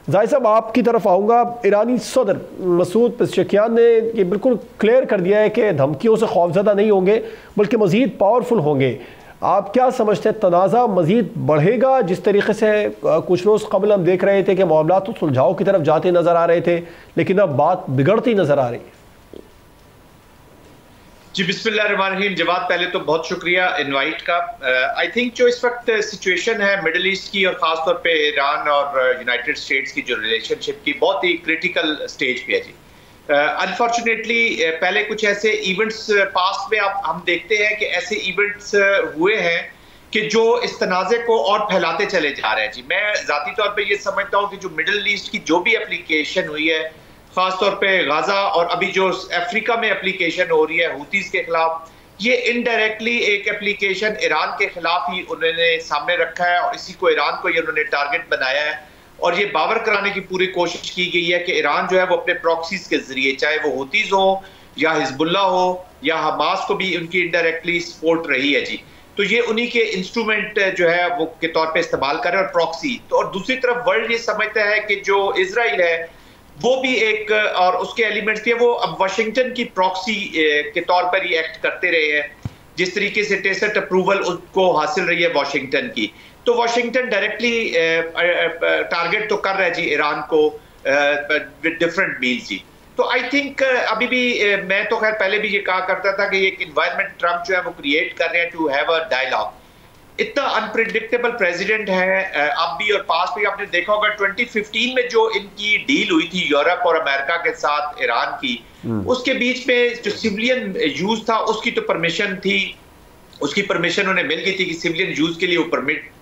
जाहिर साहब आपकी तरफ आऊँगा। ईरानी सदर मसूद पेज़ेश्कियान ने ये बिल्कुल क्लियर कर दिया है कि धमकियों से खौफजदा नहीं होंगे बल्कि मज़ीद पावरफुल होंगे। आप क्या समझते हैं, तनाज़ा मज़ीद बढ़ेगा? जिस तरीके से कुछ रोज़ कबल हम देख रहे थे कि मामला तो सुलझाव की तरफ जाते नज़र आ रहे थे, लेकिन अब बात बिगड़ती नज़र आ रही है। जी बिस्मिल्लाहिर्रहमानिर्रहीम। जवाद, पहले तो बहुत शुक्रिया इनवाइट का। आई थिंक जो इस वक्त सिचुएशन है मिडिल ईस्ट की और ख़ास तौर पे ईरान और यूनाइटेड स्टेट्स की जो रिलेशनशिप की बहुत ही क्रिटिकल स्टेज पे है जी। अनफॉर्चुनेटली पहले कुछ ऐसे इवेंट्स पास्ट में हम देखते हैं कि ऐसे इवेंट्स हुए हैं कि जो इस तनाज़े को और फैलाते चले जा रहे हैं जी। मैं ज़ाती तौर पे ये समझता हूँ कि जो मिडिल ईस्ट की जो भी एप्लीकेशन हुई है, खास तौर पे गाजा और अभी जो अफ्रीका में एप्लीकेशन हो रही है हुतीज के खिलाफ, ये इनडायरेक्टली एक एप्लीकेशन ईरान के खिलाफ ही उन्होंने सामने रखा है और इसी को ईरान को ये उन्होंने टारगेट बनाया है और ये बावर कराने की पूरी कोशिश की गई है कि ईरान जो है वो अपने प्रॉक्सीज के जरिए, चाहे वो हुतीज हो या हिजबुल्ला हो या हमास को भी उनकी इनडायरेक्टली सपोर्ट रही है जी। तो ये उन्हीं के इंस्ट्रूमेंट जो है वो के तौर पे इस्तेमाल कर रहे हैं और प्रॉक्सी। तो और दूसरी तरफ वर्ल्ड ये समझता है कि जो इजराइल है वो भी एक और उसके एलिमेंट्स थे, वो अब वाशिंगटन की प्रॉक्सी के तौर पर ही एक्ट करते रहे हैं। जिस तरीके से टेसिट अप्रूवल उनको हासिल रही है वाशिंगटन की, तो वाशिंगटन डायरेक्टली टारगेट तो कर रहा है जी ईरान को विद डिफरेंट मीन्स जी। तो आई थिंक अभी भी मैं तो खैर पहले भी ये कहा करता था कि एक इन्वायरमेंट ट्रम्प जो है वो क्रिएट कर रहे हैं टू हैव अ डायलॉग। इतना अनप्रिडिक्टेबल प्रेसिडेंट है अब भी और पास भी। आपने देखा होगा 2015 में जो इनकी डील हुई थी यूरोप और अमेरिका के साथ ईरान की, उसके बीच में जो सिविलियन यूज था उसकी तो परमिशन थी, उसकी परमिशन उन्हें मिल गई थी कि सिविलियन यूज के लिए वो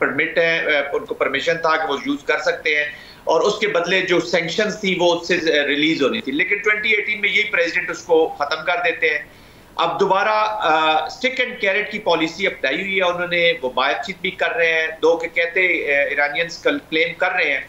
परमिट है, उनको परमिशन था कि वो यूज कर सकते हैं और उसके बदले जो सैंक्शंस थी वो उससे रिलीज होनी थी। लेकिन 2018 में यही प्रेसिडेंट उसको खत्म कर देते हैं। अब दोबारा स्टिक एंड कैरेट की पॉलिसी अपनाई हुई है उन्होंने, वो बातचीत भी कर रहे हैं। दो के कहते ईरानियंस क्लेम कर रहे हैं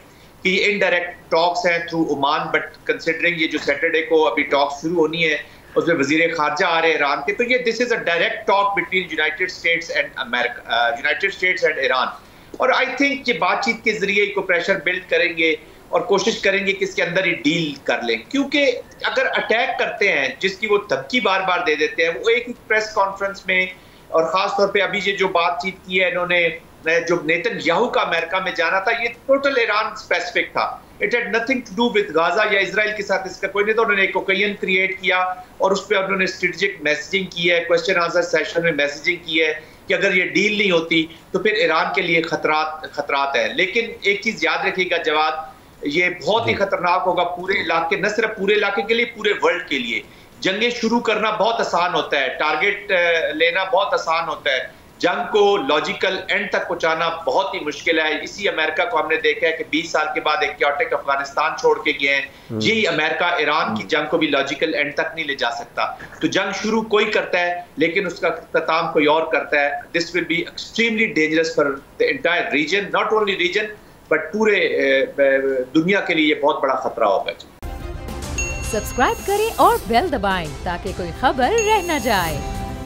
कि ये इनडायरेक्ट टॉक्स हैं थ्रू ओमान, बट कंसिडरिंग ये जो सैटरडे को अभी टॉक्स शुरू होनी है उसमें वजीर खारजा आ रहे हैं ईरान के, तो ये this is a direct talk between United states and America, United states and Iran. और आई थिंक ये बातचीत के जरिए को प्रेशर बिल्ड करेंगे और कोशिश करेंगे कि इसके अंदर ही डील कर लें, क्योंकि अगर अटैक करते हैं जिसकी वो धमकी बार बार दे देते हैं, वो एक प्रेस कॉन्फ्रेंस में और खास तौर पे अभी ये जो बातचीत की है इन्होंने, जो नेतन्याहू का अमेरिका में जाना था, ये टोटल ईरान स्पेसिफिक था। It had nothing to do with Gaza या इजराइल के साथ इसका कोई नहीं था। उन्होंने एक ओकेजन क्रिएट किया और उस पर उन्होंने स्ट्रेटेजिक मैसेजिंग की है, क्वेश्चन आंसर सेशन में मैसेजिंग की है कि अगर ये डील नहीं होती तो फिर ईरान के लिए खतरात है। लेकिन एक चीज याद रखिएगा जवाब, ये बहुत ही खतरनाक होगा पूरे इलाके, न सिर्फ पूरे इलाके के लिए, पूरे वर्ल्ड के लिए। जंगें शुरू करना बहुत आसान होता है, टारगेट लेना बहुत आसान होता है, जंग को लॉजिकल एंड तक पहुंचाना बहुत ही मुश्किल है। इसी अमेरिका को हमने देखा है कि 20 साल के बाद एक क्योटिक अफगानिस्तान छोड़ के गए हैं। यही अमेरिका ईरान की जंग को भी लॉजिकल एंड तक नहीं ले जा सकता। तो जंग शुरू कोई करता है लेकिन उसका इख्तिताम कोई और करता है। This will be extremely dangerous for the entire region, not only region but पूरे दुनिया के लिए बहुत बड़ा खतरा होगा। सब्सक्राइब करें और बेल दबाएं ताकि कोई खबर रह न जाए।